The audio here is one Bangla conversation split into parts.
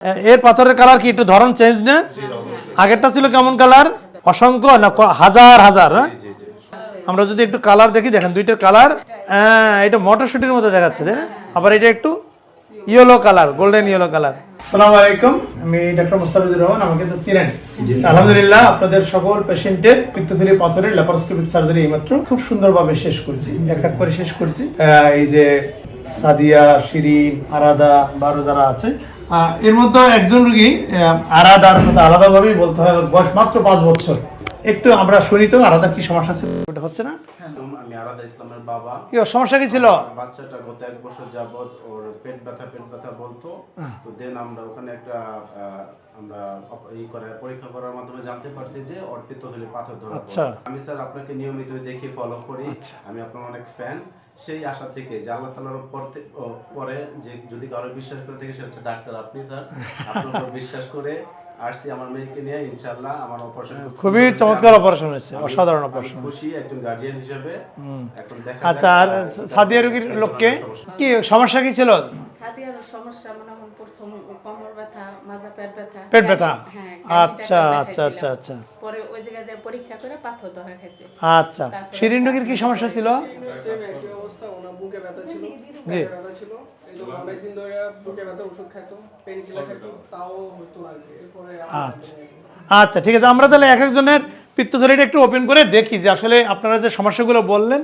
এর পাথরের কালার কি একটু ধরন চেঞ্জ না? আগেরটা ছিল কেমন কালার? অসংখ্য না হাজার হাজার? আমরা যদি একটু কালার দেখি, দেখেন দুইটার কালার, এটা মটরশুটির মতো দেখাচ্ছে, তাই না? আবার এটা একটু yellow colour, golden yellow colour. আসসালামু আলাইকুম, আমি ডাক্তার মুস্তাফিজুর রহমান। আমাকে তো চিনেন। আলহামদুলিল্লাহ, আপনাদের সকল পেশেন্টের পিত্তথলি পাথরের ল্যাপারোস্কোপিক সার্জারি এইমাত্র খুব সুন্দরভাবে শেষ করেছি, এক এক করে শেষ করেছি। এই যে সাদিয়া, শিরিন, আরাদা, বারো যারা আছে, এর মধ্যে একজন রোগী আরাদার কথা আলাদাভাবেই বলতে হয়, বয়স মাত্র 5 বছর। একটু আমরা শুনি তো আরাদা কি সমস্যা ছিল, ওটা হচ্ছে না? আমি আরাদা ইসলামের বাবা। কি সমস্যা কি ছিল? বাচ্চাটা গত 1 বছর যাবত ওর পেট ব্যথা বলতো। তো দেন আমরা ওখানে একটা পরীক্ষা করার মাধ্যমে জানতে পারছি যে ওর পিত্তথলি পাথর ধরা পড়ছে। আমি স্যার আপনাকে নিয়মিত দেখি, ফলো করি, আমি আপনার অনেক ফ্যান। সেই আশা থেকে যে আল্লাহ তাআলার পরে যে যদি কারো বিশ্বাস করে থাকে সে হচ্ছে ডাক্তার আপনি স্যার। আপনার উপর বিশ্বাস করে আসছি আমার মেয়েকে নিয়ে, ইনশাআল্লাহ আমার অপারেশন খুবই চমৎকার অপারেশন হয়েছে, অসাধারণ অপারেশন। খুশি একজন গার্ডিয়ান হিসেবে। এখন দেখা আচ্ছা, আর সাদিয়া রোগীর লোককে কি সমস্যা কি ছিল? সাদিয়ার সমস্যা মনে হয় প্রথম কোমর ব্যথা, মাজা পেট ব্যথা। হ্যাঁ, আচ্ছা আচ্ছা আচ্ছা আচ্ছা। পরে ওই জায়গায় যে পরীক্ষা করে পাথর ধরা খাইছে। আচ্ছা, শিরিন রোগীর কি সমস্যা ছিল? সেম একই অবস্থা, ওনার বুকে ব্যথা ছিল, পেটে ব্যথা ছিল। এই জন্য অনেকদিন ধরে বুকে ব্যথার ওষুধ খাইতো, পেইন কিলার খাইতো, তাও হতো না। এরপরে আচ্ছা ঠিক আছে, আমরা তাহলে এক একজনের পিত্তথলিটা একটু ওপেন করে দেখি যে আসলে আপনারা যে সমস্যাগুলো বললেন,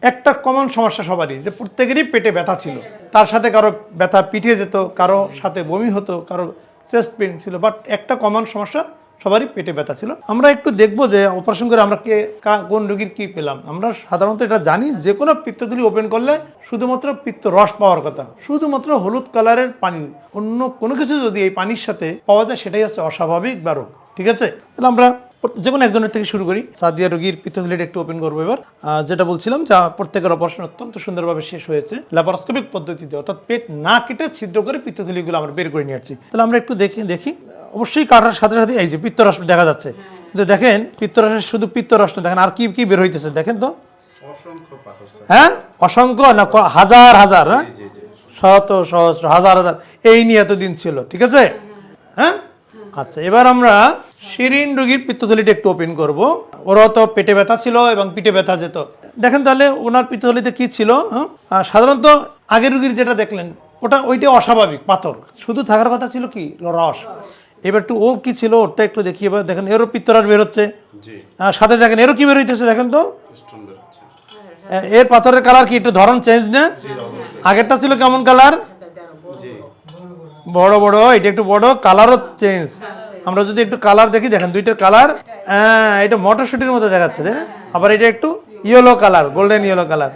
একটা কমন সমস্যা সবারই, যে প্রত্যেকেরই পেটে ব্যথা ছিল। তার সাথে কারো ব্যথা পিঠে যেত, কারো সাথে বমি হতো, কারো চেস্ট পেইন ছিল, বাট একটা কমন সমস্যা সবারই পেটে ব্যথা ছিল। আমরা একটু দেখবো যে অপারেশন করে আমরা কোন রোগীর কি পেলাম। আমরা সাধারণত এটা জানি, যে কোনো পিত্তথলি ওপেন করলে শুধুমাত্র পিত্ত রস পাওয়ার কথা, শুধুমাত্র হলুদ কালারের পানি, অন্য কোনো কিছু যদি এই পানির সাথে পাওয়া যায় সেটাই হচ্ছে অস্বাভাবিক বা রোগ। ঠিক আছে, তাহলে আমরা যে কোনো একজনের থেকে শুরু করি। সাদিয়া রোগীর পিত্তথলিটা একটু ওপেন করবো এবার। যেটা বলছিলাম, যা প্রত্যেকের অপারেশন অত্যন্ত সুন্দরভাবে শেষ হয়েছে ল্যাপারোস্কোপিক পদ্ধতিতে, অর্থাৎ পেট না কেটে ছিদ্র করে পিত্তথলিগুলো আমরা বের করে নিয়ে আসছি। তাহলে আমরা একটু দেখি অবশ্যই কাটার সাথে সাথে এই যে পিত্তরস দেখা যাচ্ছে, কিন্তু দেখেন পিত্তরসের শুধু পিত্তরস না, দেখেন আর কি কি বের হইতেছে দেখেন তো। অসংখ্য পাথর স্যার। হ্যাঁ, অসংখ্য না হাজার হাজার, হ্যাঁ, শত সহস্র হাজার হাজার, এই নিয়ে এতদিন ছিল। ঠিক আছে, হ্যাঁ। আচ্ছা, এবার আমরা শিরিন রোগীর পিত্তথলিটা একটু ওপেন করব। ওরও তো পেটে ব্যথা ছিল এবং পিঠে ব্যথা যেত। দেখেন তাহলে ওনার পিত্তথলিতে কি ছিল। সাধারণত আগের রোগীর যেটা দেখলেন ওইটা অস্বাভাবিক পাথর, শুধু থাকার কথা ছিল কি রস। এবার একটু ও কি ছিল ওটা একটু দেখি। এবার দেখেন এরও পিত্তরস বের হচ্ছে, সাথে দেখেন এরও কি বের হইতেছে দেখেন তো। এর পাথরের কালার কি একটু ধরন চেঞ্জ না? আগেরটা ছিল কেমন কালার? বড় বড়, এটা একটু বড়, কালারও চেঞ্জ। আমরা যদি একটু কালার দেখি, দেখেন দুইটার কালার, এটা মটরশুটির মতো দেখাচ্ছে, তাই না? আবার এটা একটু yellow colour, golden yellow colour.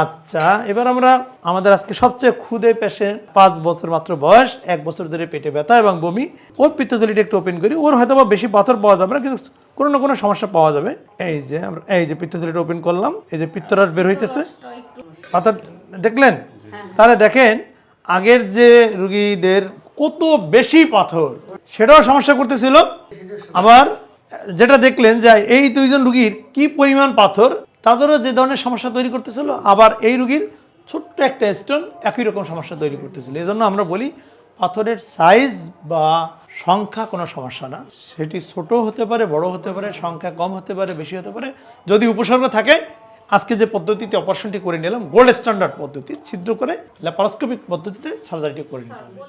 আচ্ছা, এবার আমরা আমাদের আজকে সবচেয়ে ক্ষুদে পেশেন্ট, 5 বছর মাত্র বয়স, 1 বছর ধরে পেটে ব্যথা এবং বমি, ওর পিত্তথলিটা একটু ওপেন করি। ওর হয়তো বা বেশি পাথর পাওয়া যাবে না, কিন্তু কোনো না কোনো সমস্যা পাওয়া যাবে। এই যে পিত্তথলিটা ওপেন করলাম, এই যে পিত্তরস বের হইতেছে, পাথর দেখলেন? তাহলে দেখেন আগের যে রুগীদের কত বেশি পাথর, সেটাও সমস্যা করতেছিল। আবার যেটা দেখলেন যে এই দুইজন রুগীর কি পরিমাণ পাথর, তাদেরও যে ধরনের সমস্যা তৈরি করতেছিল, আবার এই রুগীর ছোট্ট একটা স্টোন একই রকম সমস্যা তৈরি করতেছিল। এই জন্য আমরা বলি পাথরের সাইজ বা সংখ্যা কোনো সমস্যা না, সেটি ছোট হতে পারে, বড় হতে পারে, সংখ্যা কম হতে পারে, বেশি হতে পারে। যদি উপসর্গ থাকে, আজকে যে পদ্ধতিতে অপারেশনটি করে নিলাম গোল্ড স্ট্যান্ডার্ড পদ্ধতি, ছিদ্র করে ল্যাপারোস্কোপিক পদ্ধতিতে সার্জারিটি করে নিতে হবে।